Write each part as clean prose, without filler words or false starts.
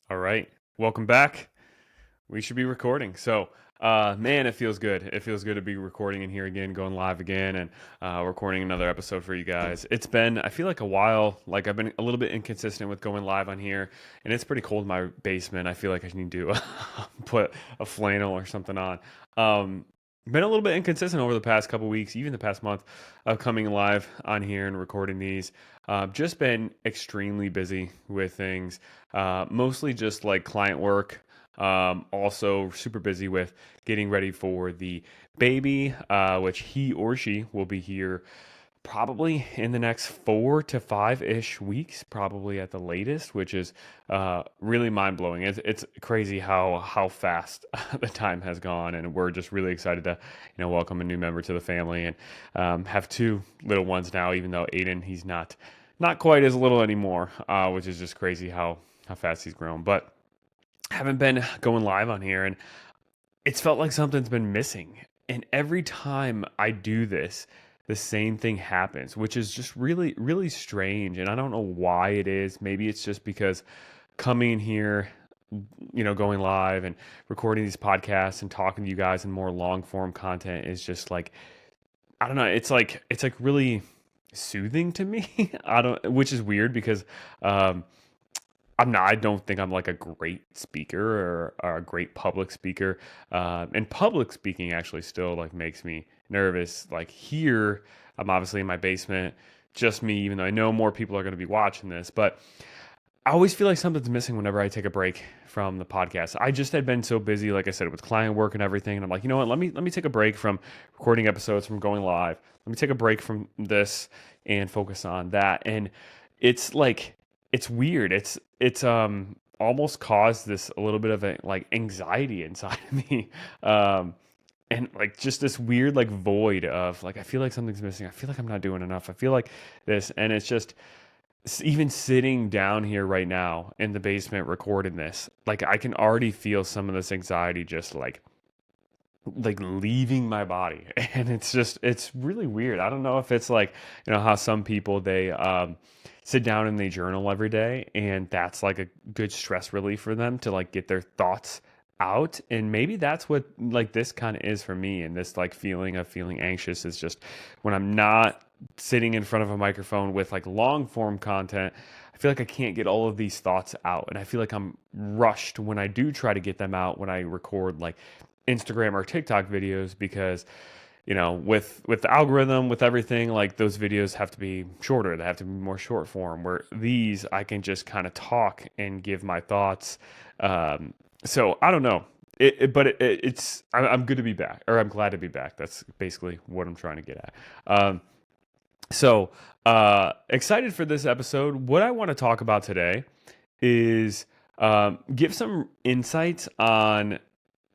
All right. Welcome back. We should be recording. Man, it feels good. It feels good to be recording in here again, going live again, and recording another episode for you guys. It's been, I feel like a while. Like I've been a little bit inconsistent with going live on here, and it's pretty cold in my basement. I feel like I need to put a flannel or something on. Um, Been a little bit inconsistent over the past couple weeks, even the past month, of coming live on here and recording these. Just been extremely busy with things, mostly just like client work. Also, super busy with getting ready for the baby, which he or she will be here probably in the next 4 to 5 ish weeks, probably at the latest, which is really mind blowing. It's crazy how fast the time has gone, and we're just really excited to welcome a new member to the family and have two little ones now. Even though Aiden, he's not quite as little anymore, which is just crazy how fast he's grown. But haven't been going live on here, and it's felt like something's been missing. And every time I do this, the same thing happens, which is just really, really strange. And I don't know why it is. Maybe it's just because coming here, going live and recording these podcasts and talking to you guys in more long form content is just like, I don't know. It's like really soothing to me. I don't, which is weird because, I don't think I'm like a great speaker or a great public speaker. And public speaking actually still like makes me nervous. Like here, I'm obviously in my basement, just me, even though I know more people are going to be watching this. But I always feel like something's missing whenever I take a break from the podcast. I just had been so busy, like I said, with client work and everything. And I'm like, you know what? Let me take a break from recording episodes, from going live. Let me take a break from this and focus on that. And it's like it's weird. It's almost caused this a little bit of a like anxiety inside of me. And like just this weird like void of like I feel like something's missing. I feel like I'm not doing enough. I feel like this, and it's just even sitting down here right now in the basement recording this, like I can already feel some of this anxiety just like leaving my body. And it's really weird. I don't know if it's like, how some people they sit down and they journal every day, and that's like a good stress relief for them to like get their thoughts out. And maybe that's what like this kind of is for me. And this like feeling of feeling anxious is just when I'm not sitting in front of a microphone with like long form content. I feel like I can't get all of these thoughts out, and I feel like I'm rushed when I do try to get them out when I record like Instagram or TikTok videos, because with the algorithm, with everything, like those videos have to be shorter. They have to be more short form, where these I can just kind of talk and give my thoughts. So I don't know. I'm good to be back, or I'm glad to be back. That's basically what I'm trying to get at. Excited for this episode. What I want to talk about today is give some insights on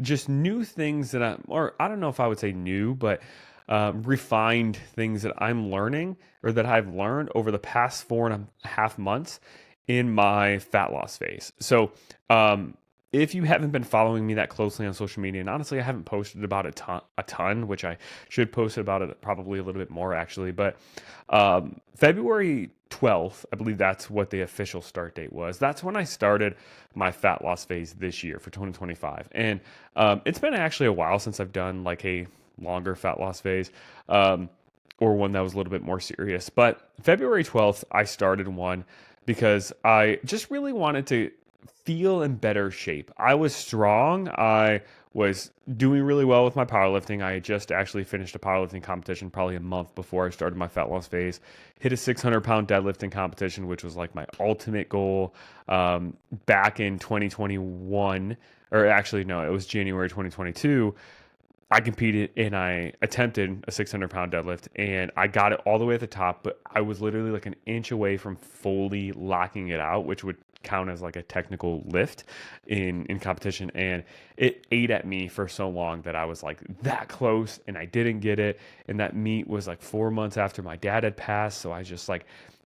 just new things that or I don't know if I would say new, but refined things that I'm learning, or that I've learned over the past 4.5 months in my fat loss phase. If you haven't been following me that closely on social media, and honestly, I haven't posted about a ton, which I should post about it probably a little bit more actually. But February 12th, I believe that's what the official start date was. That's when I started my fat loss phase this year for 2025. And it's been actually a while since I've done like a longer fat loss phase, or one that was a little bit more serious. But February 12th, I started one because I just really wanted to feel in better shape. I was strong. I was doing really well with my powerlifting. I had just actually finished a powerlifting competition probably a month before I started my fat loss phase. Hit a 600-pound deadlifting competition, which was like my ultimate goal, back in 2021. Or actually, no, it was January 2022. I competed and I attempted a 600-pound deadlift, and I got it all the way at the top, but I was literally like an inch away from fully locking it out, which would count as like a technical lift in competition. And it ate at me for so long that I was like that close and I didn't get it. And that meet was like 4 months after my dad had passed. So I just like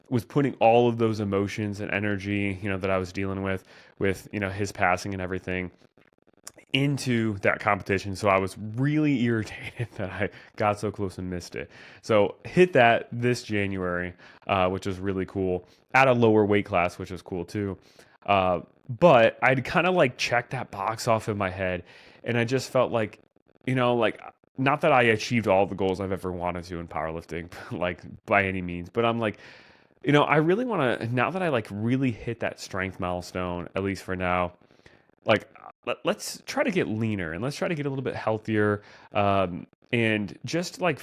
was putting all of those emotions and energy, that I was dealing with, his passing and everything into that competition. So I was really irritated that I got so close and missed it. So hit that this January, which was really cool, at a lower weight class, which was cool too. But I'd kind of like checked that box off in my head, and I just felt like, like not that I achieved all the goals I've ever wanted to in powerlifting, like by any means, but I'm like, I really want to, now that I like really hit that strength milestone, at least for now, like let's try to get leaner and let's try to get a little bit healthier, and just like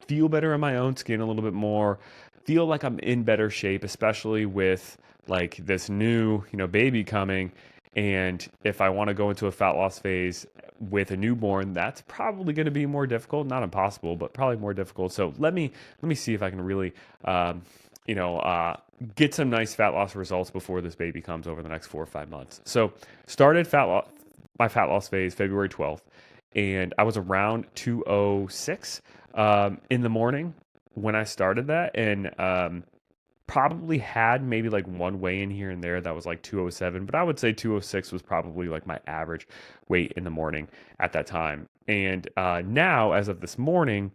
feel better in my own skin a little bit more, feel like I'm in better shape, especially with like this new, baby coming. And if I want to go into a fat loss phase with a newborn, that's probably going to be more difficult, not impossible, but probably more difficult. So let me see if I can really, um, you know, uh, get some nice fat loss results before this baby comes over the next 4 or 5 months. So started my fat loss phase February 12th, and I was around 206 in the morning when I started that, and probably had maybe like one weigh in here and there that was like 207, but I would say 206 was probably like my average weight in the morning at that time. And now, as of this morning,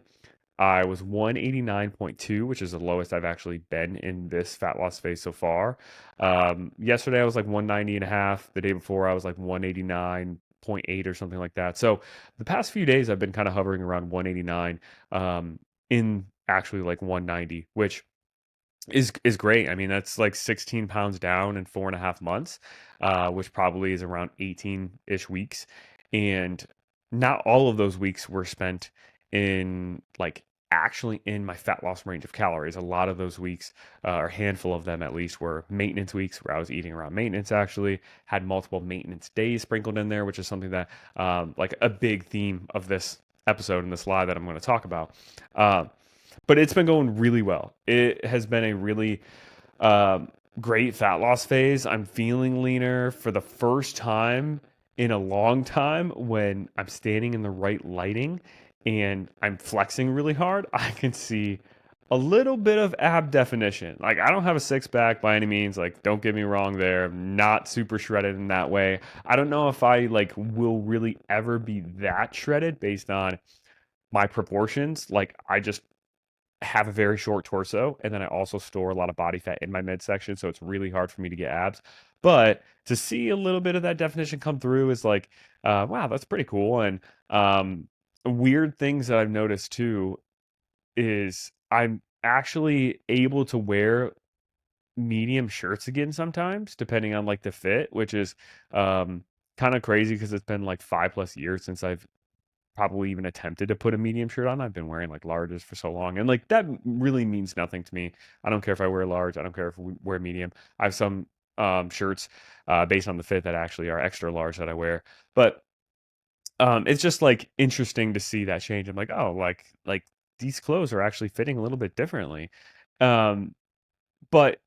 I was 189.2, which is the lowest I've actually been in this fat loss phase so far. Yesterday, I was like 190 and a half. The day before, I was like 189.8 or something like that. So the past few days, I've been kind of hovering around 189, in actually like 190, which is great. I mean, that's like 16 pounds down in 4.5 months, which probably is around 18-ish weeks. And not all of those weeks were spent in like actually in my fat loss range of calories. A lot of those weeks, or a handful of them at least, were maintenance weeks where I was eating around maintenance, actually had multiple maintenance days sprinkled in there, which is something that, like a big theme of this episode and this live that I'm going to talk about. Uh, but it's been going really well. It has been a really um, great fat loss phase. I'm feeling leaner for the first time in a long time when I'm standing in the right lighting and I'm flexing really hard. I can see a little bit of ab definition. Like, I don't have a six pack by any means. Like, don't get me wrong there. I'm not super shredded in that way. I don't know if I like will really ever be that shredded based on my proportions. Like, I just have a very short torso, and then I also store a lot of body fat in my midsection, so it's really hard for me to get abs. But to see a little bit of that definition come through is like, wow, that's pretty cool. And weird things that I've noticed too is I'm actually able to wear medium shirts again sometimes, depending on like the fit, which is um, kind of crazy because it's been like 5+ years since I've probably even attempted to put a medium shirt on. I've been wearing like larges for so long, and like that really means nothing to me. I don't care if I wear large. I don't care if we wear medium. I have some shirts based on the fit that actually are extra large that I wear, but it's just like interesting to see that change. I'm like, oh, like these clothes are actually fitting a little bit differently. Um, but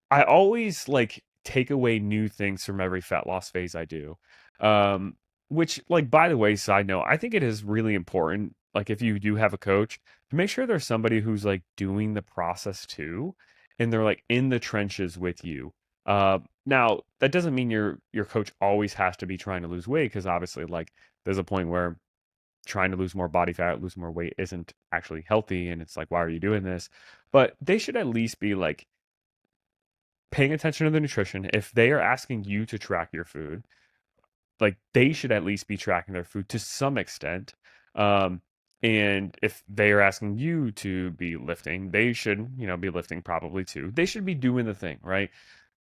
I always like take away new things from every fat loss phase I do. Um, which, like, by the way, side note, I think it is really important. Like, if you do have a coach, to make sure there's somebody who's like doing the process too, and they're like in the trenches with you. Now that doesn't mean your coach always has to be trying to lose weight, because obviously, like, there's a point where trying to lose more body fat, lose more weight isn't actually healthy, and it's like, why are you doing this? But they should at least be like paying attention to the nutrition. If they are asking you to track your food, like they should at least be tracking their food to some extent. Um, and if they are asking you to be lifting, they should, be lifting probably too. They should be doing the thing, right?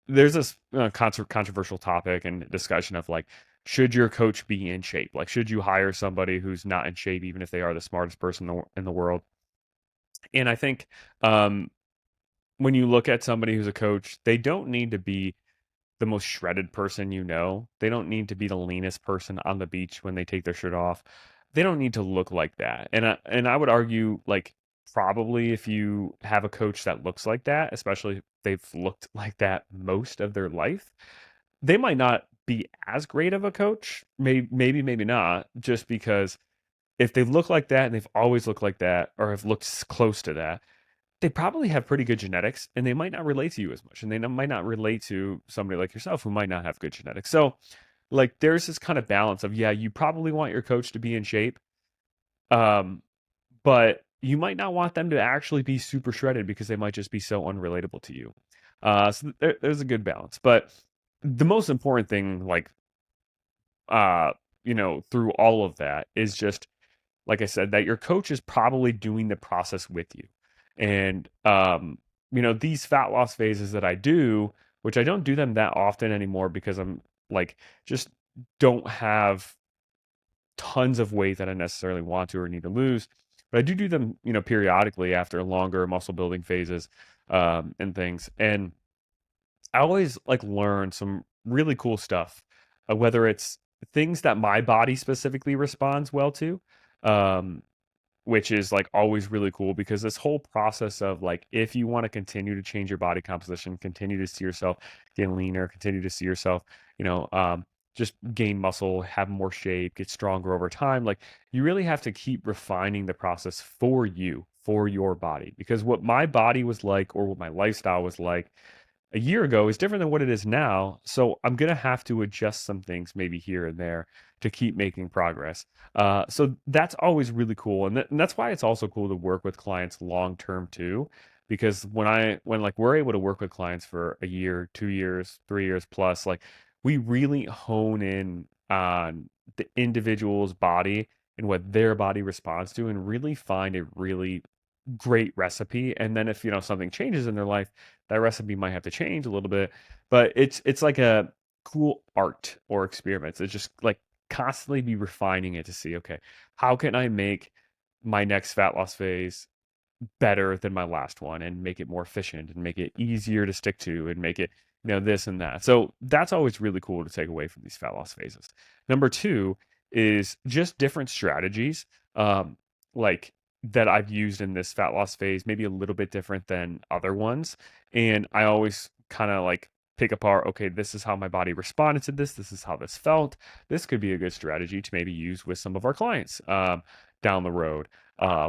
There's this controversial topic and discussion of like, should your coach be in shape? Like, should you hire somebody who's not in shape, even if they are the smartest person in the world? And I think um, when you look at somebody who's a coach, they don't need to be the most shredded person you know. They don't need to be the leanest person on the beach when they take their shirt off. They don't need to look like that. And I would argue like probably if you have a coach that looks like that, especially if they've looked like that most of their life, they might not be as great of a coach. Maybe not, just because if they look like that and they've always looked like that or have looked close to that, they probably have pretty good genetics and they might not relate to you as much. And they might not relate to somebody like yourself who might not have good genetics. So, like, there's this kind of balance of, yeah, you probably want your coach to be in shape, um, but you might not want them to actually be super shredded because they might just be so unrelatable to you. So there's a good balance. But the most important thing, like, uh, through all of that is just, like I said, that your coach is probably doing the process with you. And, these fat loss phases that I do, which I don't do them that often anymore because I'm like, just don't have tons of weight that I necessarily want to or need to lose. But I do them, periodically after longer muscle building phases, and things. And I always like learn some really cool stuff, whether it's things that my body specifically responds well to, um, which is like always really cool because this whole process of like if you want to continue to change your body composition, continue to see yourself get leaner, continue to see yourself, you know, um, just gain muscle, have more shape, get stronger over time. Like you really have to keep refining the process for you, for your body, because what my body was like or what my lifestyle was like a year ago is different than what it is now. So I'm going to have to adjust some things maybe here and there to keep making progress. So that's always really cool. And that's why it's also cool to work with clients long term too. Because when like we're able to work with clients for a year, 2 years, 3 years plus, like we really hone in on the individual's body and what their body responds to and really find a really great recipe. And then if something changes in their life, that recipe might have to change a little bit. But it's like a cool art or experiments. It's just like constantly be refining it to see, okay, how can I make my next fat loss phase better than my last one and make it more efficient and make it easier to stick to and make it this and that. So that's always really cool to take away from these fat loss phases. Number two is just different strategies, um, like that I've used in this fat loss phase, maybe a little bit different than other ones. And I always kind of like pick apart, okay, this is how my body responded to this, this is how this felt, this could be a good strategy to maybe use with some of our clients, down the road,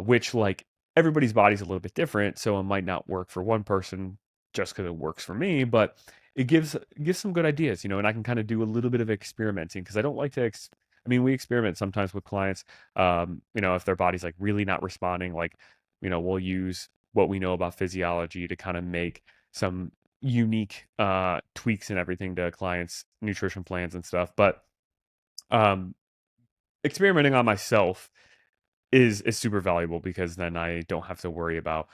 which like everybody's body's a little bit different, so it might not work for one person just because it works for me, but it gives some good ideas, and I can kind of do a little bit of experimenting because I don't like to. I mean, we experiment sometimes with clients. If their body's like really not responding, like we'll use what we know about physiology to kind of make some unique tweaks and everything to clients' nutrition plans and stuff. But um, experimenting on myself is super valuable because then I don't have to worry about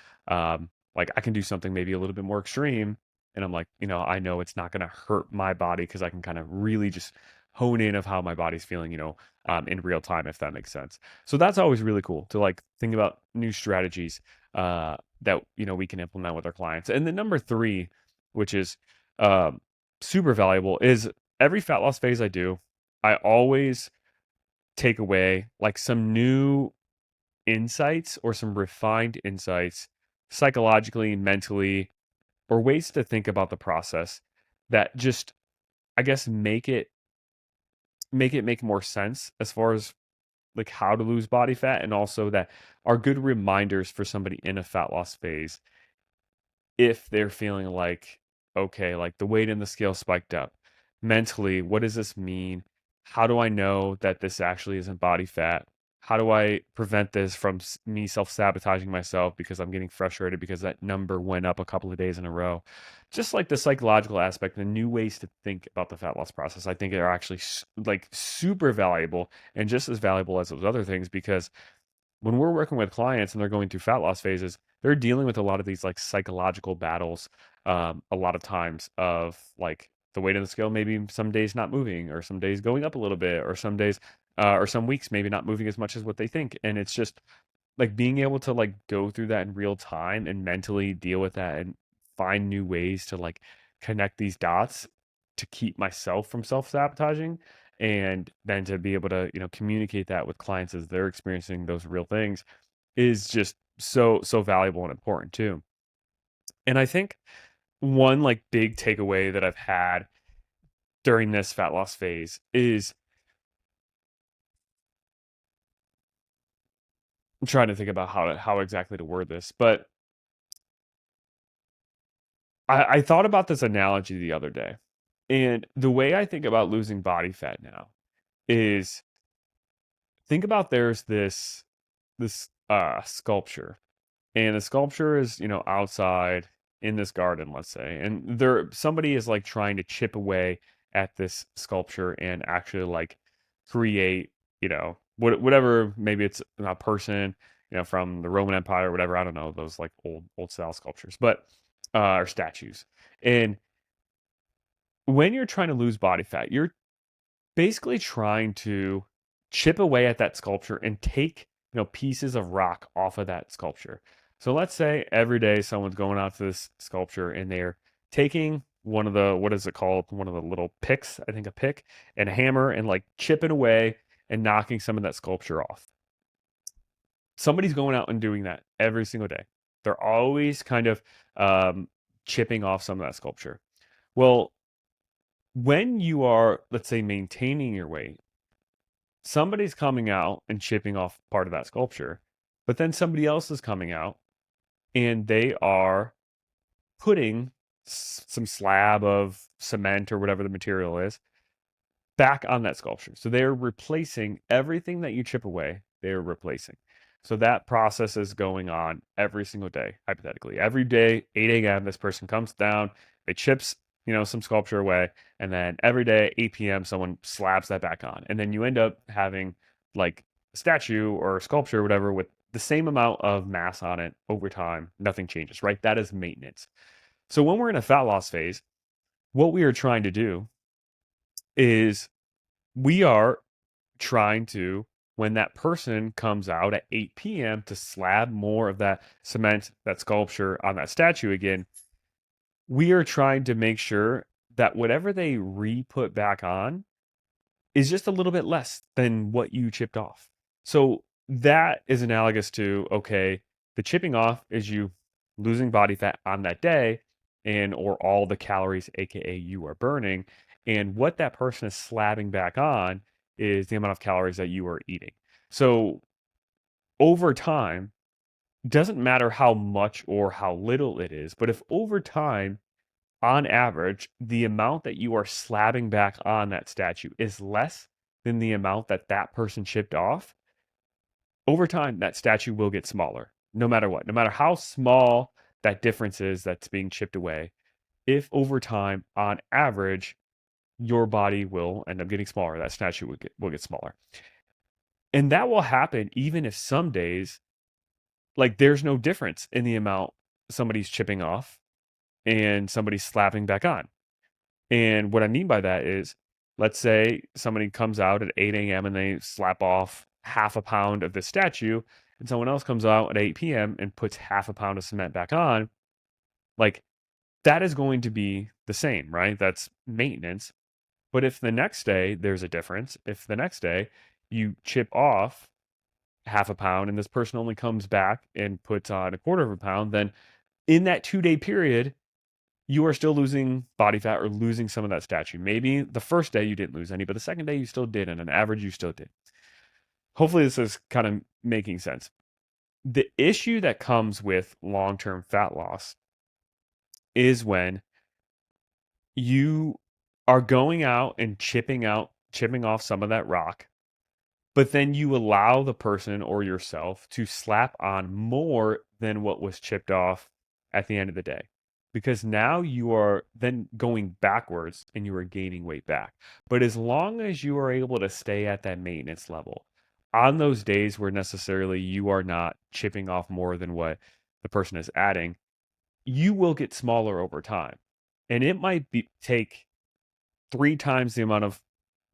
like I can do something maybe a little bit more extreme and I'm like, I know it's not going to hurt my body because I can kind of really just hone in of how my body's feeling, in real time if that makes sense. So that's always really cool to like think about new strategies that we can implement with our clients. And then number 3, which is um super valuable, is every fat loss phase I do, I always take away like some new insights or some refined insights psychologically, mentally, or ways to think about the process that just, I guess, make it make more sense as far as like how to lose body fat, and also that are good reminders for somebody in a fat loss phase if they're feeling like, okay, like the weight in the scale spiked up. Mentally, what does this mean? How do I know that this actually isn't body fat? How do I prevent this from me self sabotaging myself because I'm getting frustrated because that number went up a couple of days in a row? Just like the psychological aspect, the new ways to think about the fat loss process, I think are actually like super valuable and just as valuable as those other things because when we're working with clients and they're going through fat loss phases, they're dealing with a lot of these like psychological battles. A lot of times of like the weight on the scale, maybe some days not moving, or some days going up a little bit, or some days, or some weeks maybe not moving as much as what they think. And it's just like being able to like go through that in real time and mentally deal with that and find new ways to like connect these dots to keep myself from self-sabotaging, and then to be able to communicate that with clients as they're experiencing those real things is just so valuable and important too. And I think one like big takeaway that I've had during this fat loss phase is, I'm trying to think about how exactly to word this, but I thought about this analogy the other day. And the way I think about losing body fat now is, think about there's this sculpture, and the sculpture is outside. in this garden, let's say, and there somebody is like trying to chip away at this sculpture and actually like create, whatever, maybe it's a person, from the Roman Empire or whatever. I don't know, those like old style sculptures, but or statues. And when you're trying to lose body fat, you're basically trying to chip away at that sculpture and take, pieces of rock off of that sculpture. So let's say every day someone's going out to this sculpture and they're taking one of the, what is it called? One of the little picks, I think a pick and a hammer, and like chipping away and knocking some of that sculpture off. Somebody's going out and doing that every single day. They're always kind of um, chipping off some of that sculpture. Well, when you are, let's say, maintaining your weight, somebody's coming out and chipping off part of that sculpture, but then somebody else is coming out and they are putting some slab of cement or whatever the material is back on that sculpture. So they're replacing everything that you chip away, they're replacing. So that process is going on every single day, hypothetically. Every day, 8 a.m., this person comes down, they chips, some sculpture away, and then every day, 8 p.m., someone slabs that back on. And then you end up having like a statue or a sculpture or whatever with the same amount of mass on it over time. Nothing changes, right? That is maintenance. So when we're in a fat loss phase, what we are trying to do is we are trying to, when that person comes out at 8 p.m. to slab more of that cement, that sculpture on that statue again, we are trying to make sure that whatever they re-put back on is just a little bit less than what you chipped off. So that is analogous to, okay, the chipping off is you losing body fat on that day and or all the calories, aka you are burning. And what that person is slabbing back on is the amount of calories that you are eating. So over time, doesn't matter how much or how little it is, but if over time, on average, the amount that you are slabbing back on that statue is less than the amount that that person chipped off, over time, that statue will get smaller, no matter what, no matter how small that difference is that's being chipped away. If over time, on average, your body will end up getting smaller, that statue will get smaller. And that will happen even if some days, like there's no difference in the amount somebody's chipping off and somebody's slapping back on. And what I mean by that is, let's say somebody comes out at 8 a.m. and they slap off half a pound of the statue, and someone else comes out at 8 p.m. and puts half a pound of cement back on. Like that is going to be the same, right? That's maintenance. But if the next day there's a difference, if the next day you chip off half a pound and this person only comes back and puts on a quarter of a pound, then in that 2 day period, you are still losing body fat or losing some of that statue. Maybe the first day you didn't lose any, but the second day you still did, and on average you still did. Hopefully this is kind of making sense. The issue that comes with long-term fat loss is when you are going out and chipping off some of that rock, but then you allow the person or yourself to slap on more than what was chipped off at the end of the day. Because now you are then going backwards and you are gaining weight back. But as long as you are able to stay at that maintenance level, on those days where necessarily you are not chipping off more than what the person is adding, you will get smaller over time. And it might take 3 times the amount of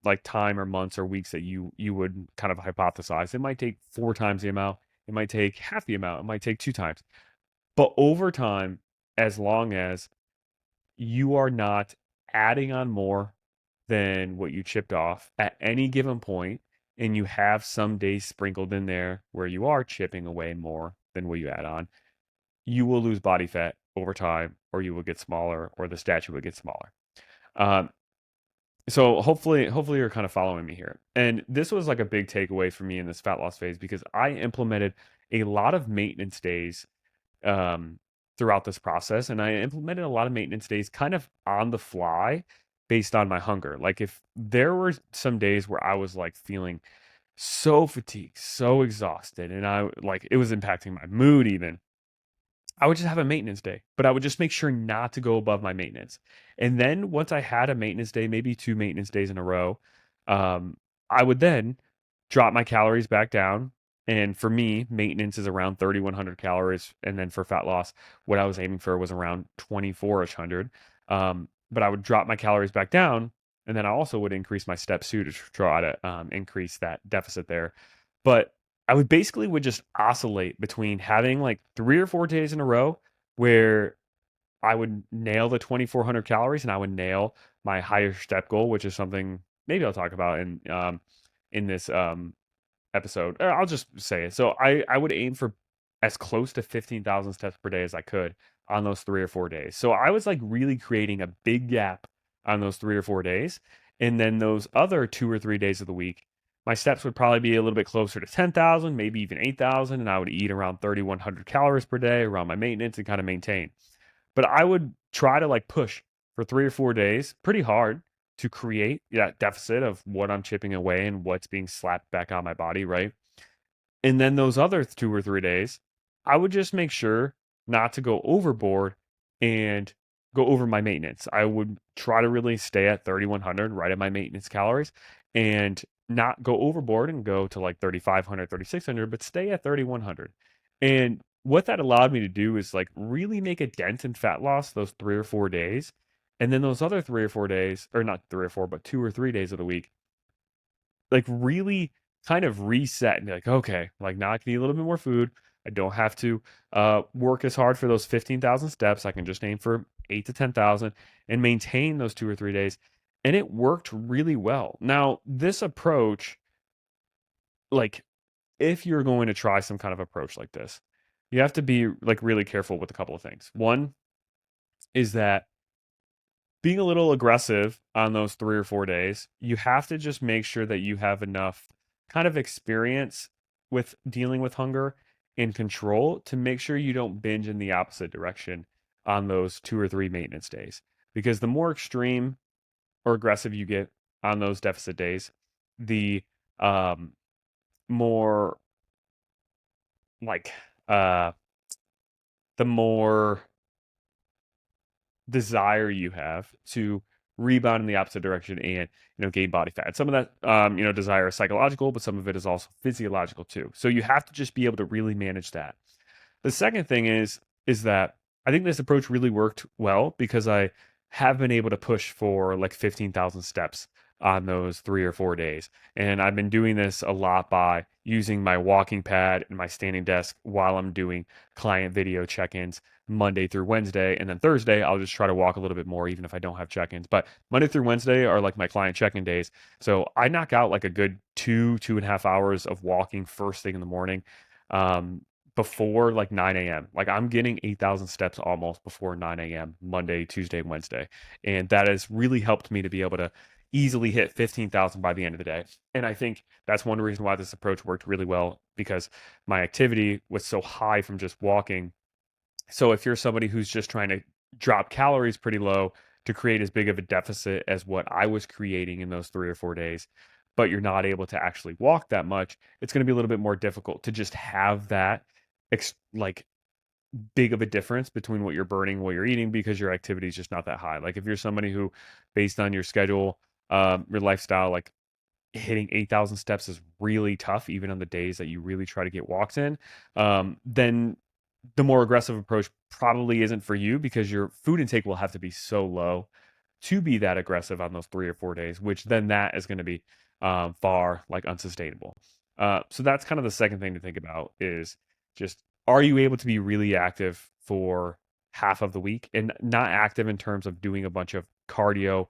like time or months or weeks that you would kind of hypothesize. It might take 4 times the amount. It might take half the amount. It might take 2 times. But over time, as long as you are not adding on more than what you chipped off at any given point, and you have some days sprinkled in there where you are chipping away more than what you add on, you will lose body fat over time, or you will get smaller, or the statue will get smaller. Um, so hopefully you're kind of following me here. And this was like a big takeaway for me in this fat loss phase because I implemented a lot of maintenance days um, throughout this process, and I implemented a lot of maintenance days kind of on the fly based on my hunger. Like if there were some days where I was like feeling so fatigued, so exhausted, and I like it was impacting my mood even. I would just have a maintenance day, but I would just make sure not to go above my maintenance. And then once I had a maintenance day, maybe two maintenance days in a row, um, I would then drop my calories back down. And for me, maintenance is around 3,100 calories. And then for fat loss, what I was aiming for was around 24-ish hundred. But I would drop my calories back down. And then I also would increase my steps too to try to increase that deficit there. But I would just oscillate between having like 3 or 4 days in a row where I would nail the 2,400 calories and I would nail my higher step goal, which is something maybe I'll talk about in this episode. Or I'll just say it. So I would aim for as close to 15,000 steps per day as I could on those 3 or 4 days. So I was like really creating a big gap on those 3 or 4 days. And then those other 2 or 3 days of the week, my steps would probably be a little bit closer to 10,000, maybe even 8,000. And I would eat around 3,100 calories per day around my maintenance and kind of maintain. But I would try to like push for 3 or 4 days pretty hard to create that deficit of what I'm chipping away and what's being slapped back on my body, right? And then those other 2 or 3 days, I would just make sure not to go overboard and go over my maintenance. I would try to really stay at 3,100, right at my maintenance calories, and not go overboard and go to like 3,500, 3,600, but stay at 3,100. And what that allowed me to do is like really make a dent in fat loss those 3 or 4 days. And then those other 3 or 4 days, or not 3 or 4, but 2 or 3 days of the week, like really kind of reset and be like, okay, like now I can eat a little bit more food. I don't have to work as hard for those 15,000 steps. I can just aim for 8 to 10,000 and maintain those 2 or 3 days. And it worked really well. Now, this approach, like if you're going to try some kind of approach like this, you have to be like really careful with a couple of things. One is that being a little aggressive on those 3 or 4 days, you have to just make sure that you have enough kind of experience with dealing with hunger and control to make sure you don't binge in the opposite direction on those 2 or 3 maintenance days. Because the more extreme or aggressive you get on those deficit days, the um, more like uh, the more desire you have to rebound in the opposite direction and gain body fat. Some of that desire is psychological, but some of it is also physiological too. So you have to just be able to really manage that. The second thing is that I think this approach really worked well because I have been able to push for like 15,000 steps on those 3 or 4 days. And I've been doing this a lot by using my walking pad and my standing desk while I'm doing client video check-ins Monday through Wednesday. And then Thursday, I'll just try to walk a little bit more, even if I don't have check-ins. But Monday through Wednesday are like my client check-in days. So I knock out like a good 2.5 hours of walking first thing in the morning. Before like 9 a.m. Like I'm getting 8,000 steps almost before 9 a.m. Monday, Tuesday, Wednesday. And that has really helped me to be able to easily hit 15,000 by the end of the day. And I think that's one reason why this approach worked really well because my activity was so high from just walking. So if you're somebody who's just trying to drop calories pretty low to create as big of a deficit as what I was creating in those 3 or 4 days, but you're not able to actually walk that much, it's going to be a little bit more difficult to just have that like big of a difference between what you're burning and what you're eating because your activity is just not that high. Like if you're somebody who, based on your schedule, your lifestyle, like hitting 8,000 steps is really tough, even on the days that you really try to get walks in, then the more aggressive approach probably isn't for you because your food intake will have to be so low to be that aggressive on those 3 or 4 days, which then that is going to be far like unsustainable. So that's kind of the second thing to think about is just are you able to be really active for half of the week and not active in terms of doing a bunch of cardio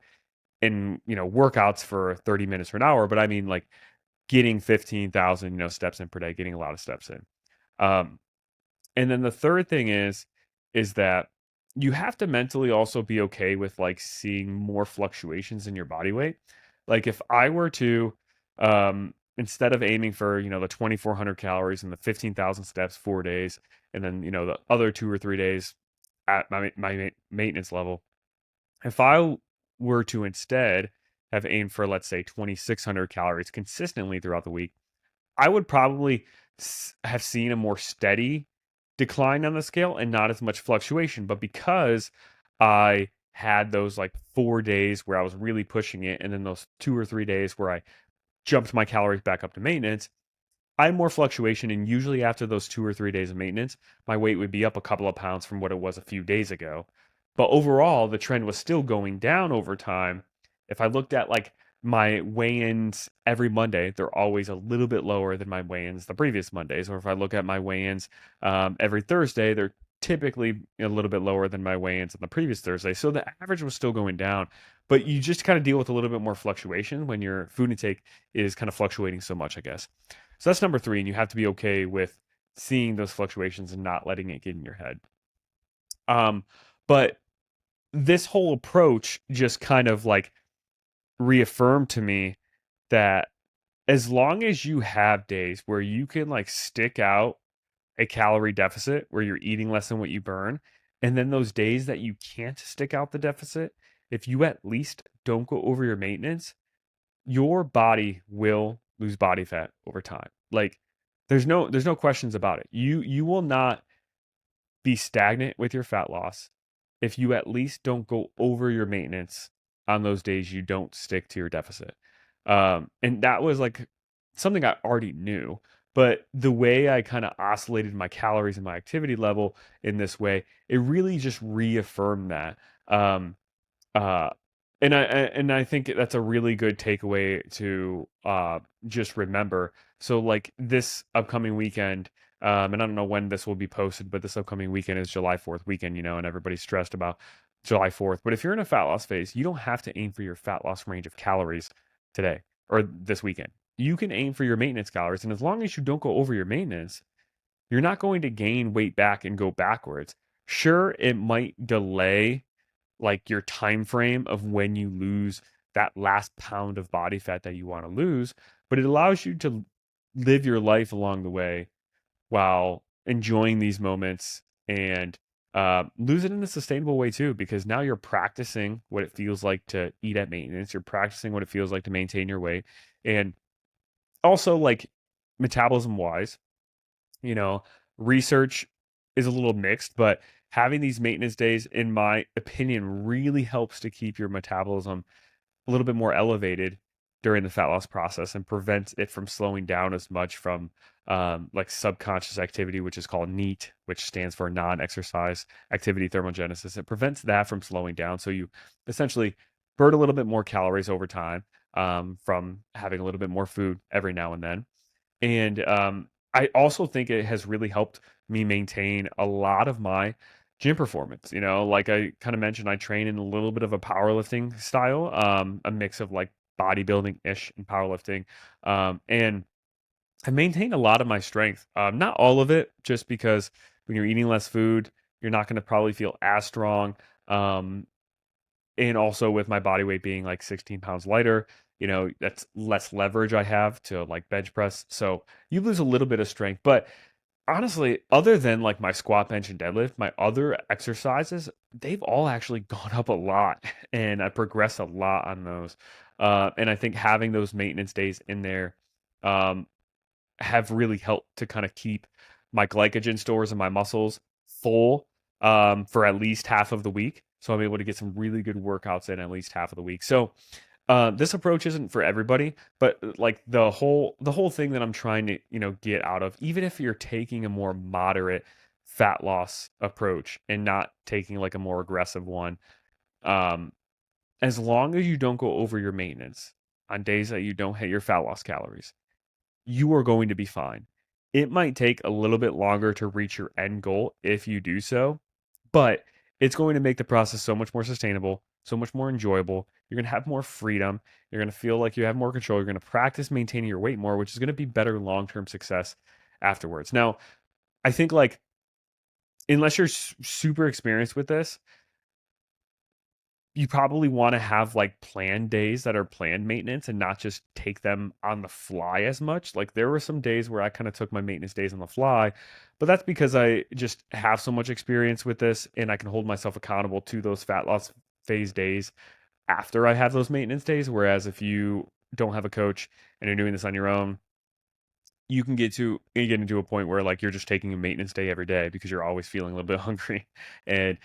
and workouts for 30 minutes or an hour, but I mean like getting 15,000 steps in per day, getting a lot of steps in. Um, and then the third thing is that you have to mentally also be okay with like seeing more fluctuations in your body weight. Like if I were to instead of aiming for, the 2,400 calories and the 15,000 steps 4 days and then, the other 2 or 3 days at my maintenance level, if I were to instead have aimed for, let's say, 2,600 calories consistently throughout the week, I would probably have seen a more steady decline on the scale and not as much fluctuation. But because I had those like 4 days where I was really pushing it, and then those 2 or 3 days where I jumped my calories back up to maintenance, I had more fluctuation. And usually after those 2 or 3 days of maintenance, my weight would be up a couple of pounds from what it was a few days ago. But overall, the trend was still going down over time. If I looked at like my weigh-ins every Monday, they're always a little bit lower than my weigh-ins the previous Mondays. Or if I look at my weigh-ins every Thursday, they're typically a little bit lower than my weigh-ins on the previous Thursday. So the average was still going down, but you just kind of deal with a little bit more fluctuation when your food intake is kind of fluctuating so much, I guess. So that's number three, and you have to be okay with seeing those fluctuations and not letting it get in your head. Um, but this whole approach just kind of like reaffirmed to me that as long as you have days where you can like stick out a calorie deficit where you're eating less than what you burn, and then those days that you can't stick out the deficit, if you at least don't go over your maintenance, your body will lose body fat over time. Like there's no questions about it. You will not be stagnant with your fat loss if you at least don't go over your maintenance on those days you don't stick to your deficit. And that was like something I already knew, but the way I kind of oscillated my calories and my activity level in this way, it really just reaffirmed that. Um, uh, and I think that's a really good takeaway to just remember. So like this upcoming weekend, and I don't know when this will be posted, but this upcoming weekend is July 4th weekend, and everybody's stressed about July 4th. But if you're in a fat loss phase, you don't have to aim for your fat loss range of calories today or this weekend. You can aim for your maintenance calories, and as long as you don't go over your maintenance, you're not going to gain weight back and go backwards. Sure, it might delay like your time frame of when you lose that last pound of body fat that you want to lose, but it allows you to live your life along the way while enjoying these moments and lose it in a sustainable way too, because now you're practicing what it feels like to eat at maintenance. You're practicing what it feels like to maintain your weight. And also, like metabolism wise, you know, research is a little mixed, but having these maintenance days, in my opinion, really helps to keep your metabolism a little bit more elevated during the fat loss process and prevents it from slowing down as much from like subconscious activity, which is called NEAT, which stands for non-exercise activity thermogenesis. It prevents that from slowing down. So you essentially burn a little bit more calories over time from having a little bit more food every now and then. And I also think it has really helped me maintain a lot of my gym performance. Like I kind of mentioned, I train in a little bit of a powerlifting style, a mix of like bodybuilding ish and powerlifting. And I maintain a lot of my strength. Not all of it, just because when you're eating less food, you're not going to probably feel as strong. Um, and also with my body weight being like 16 pounds lighter, that's less leverage I have to like bench press. So you lose a little bit of strength. But honestly, other than like my squat, bench, and deadlift, my other exercises, they've all actually gone up a lot. And I progressed a lot on those. And I think having those maintenance days in there um, have really helped to kind of keep my glycogen stores and my muscles full for at least half of the week. So I'm able to get some really good workouts in at least half of the week. So this approach isn't for everybody, but like the whole thing that I'm trying to get out of, even if you're taking a more moderate fat loss approach and not taking like a more aggressive one, um, as long as you don't go over your maintenance on days that you don't hit your fat loss calories, you are going to be fine. It might take a little bit longer to reach your end goal if you do so, but it's going to make the process so much more sustainable, so much more enjoyable. You're going to have more freedom. You're going to feel like you have more control. You're going to practice maintaining your weight more, which is going to be better long-term success afterwards. Now, I think like unless you're super experienced with this, you probably want to have like planned days that are planned maintenance and not just take them on the fly as much. Like there were some days where I kind of took my maintenance days on the fly, but that's because I just have so much experience with this and I can hold myself accountable to those fat loss phase days after I have those maintenance days. Whereas if you don't have a coach and you're doing this on your own, you get into a point where like you're just taking a maintenance day every day because you're always feeling a little bit hungry, and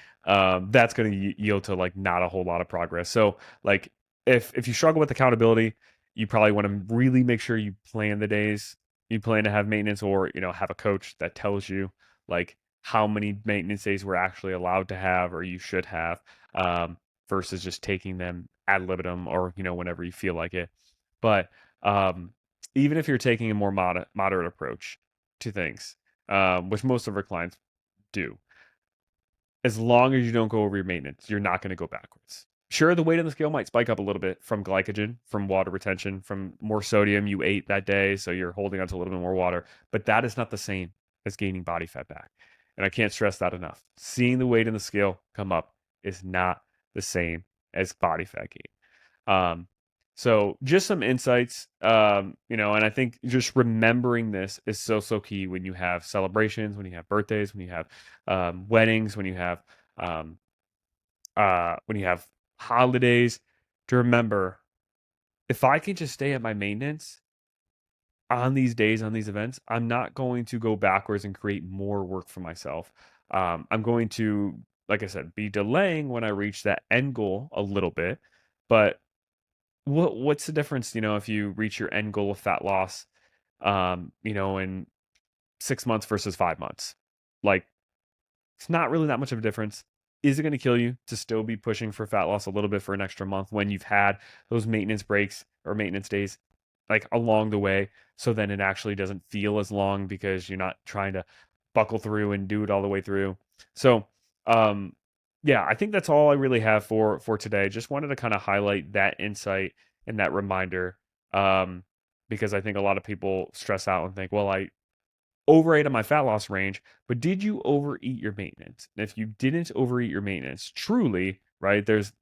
that's going to yield to like not a whole lot of progress. So like if you struggle with accountability, you probably want to really make sure you plan the days you plan to have maintenance, or have a coach that tells you like how many maintenance days we're actually allowed to have or you should have, um, versus just taking them ad libitum or whenever you feel like it. But um, even if you're taking a more moderate approach to things, which most of our clients do, as long as you don't go over your maintenance, you're not going to go backwards. Sure, the weight on the scale might spike up a little bit from glycogen, from water retention, from more sodium you ate that day, so you're holding on to a little bit more water, but that is not the same as gaining body fat back. And I can't stress that enough. Seeing the weight in the scale come up is not the same as body fat gain. So just some insights, and I think just remembering this is so key when you have celebrations, when you have birthdays, when you have weddings, um, when you have holidays, to remember, if I can just stay at my maintenance on these days, on these events, I'm not going to go backwards and create more work for myself. I'm going to, like I said, be delaying when I reach that end goal a little bit, but what's the difference, if you reach your end goal of fat loss, in 6 months versus 5 months? Like, it's not really that much of a difference. Is it going to kill you to still be pushing for fat loss a little bit for an extra month when you've had those maintenance breaks or maintenance days like along the way? So then it actually doesn't feel as long because you're not trying to buckle through and do it all the way through. So, um, yeah, I think that's all I really have for today. Just wanted to kind of highlight that insight and that reminder, um, because I think a lot of people stress out and think, well, I overate on my fat loss range, but did you overeat your maintenance? And if you didn't overeat your maintenance, truly, right? There's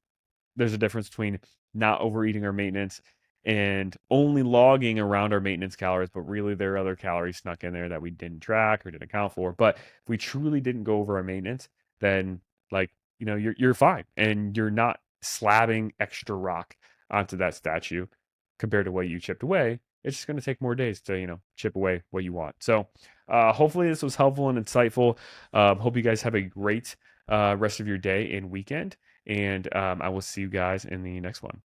a difference between not overeating our maintenance and only logging around our maintenance calories, but really there are other calories snuck in there that we didn't track or didn't account for. But if we truly didn't go over our maintenance, then like, you're fine and you're not slabbing extra rock onto that statue compared to what you chipped away. It's just going to take more days to, chip away what you want. So, hopefully this was helpful and insightful. Hope you guys have a great rest of your day and weekend. And I will see you guys in the next one.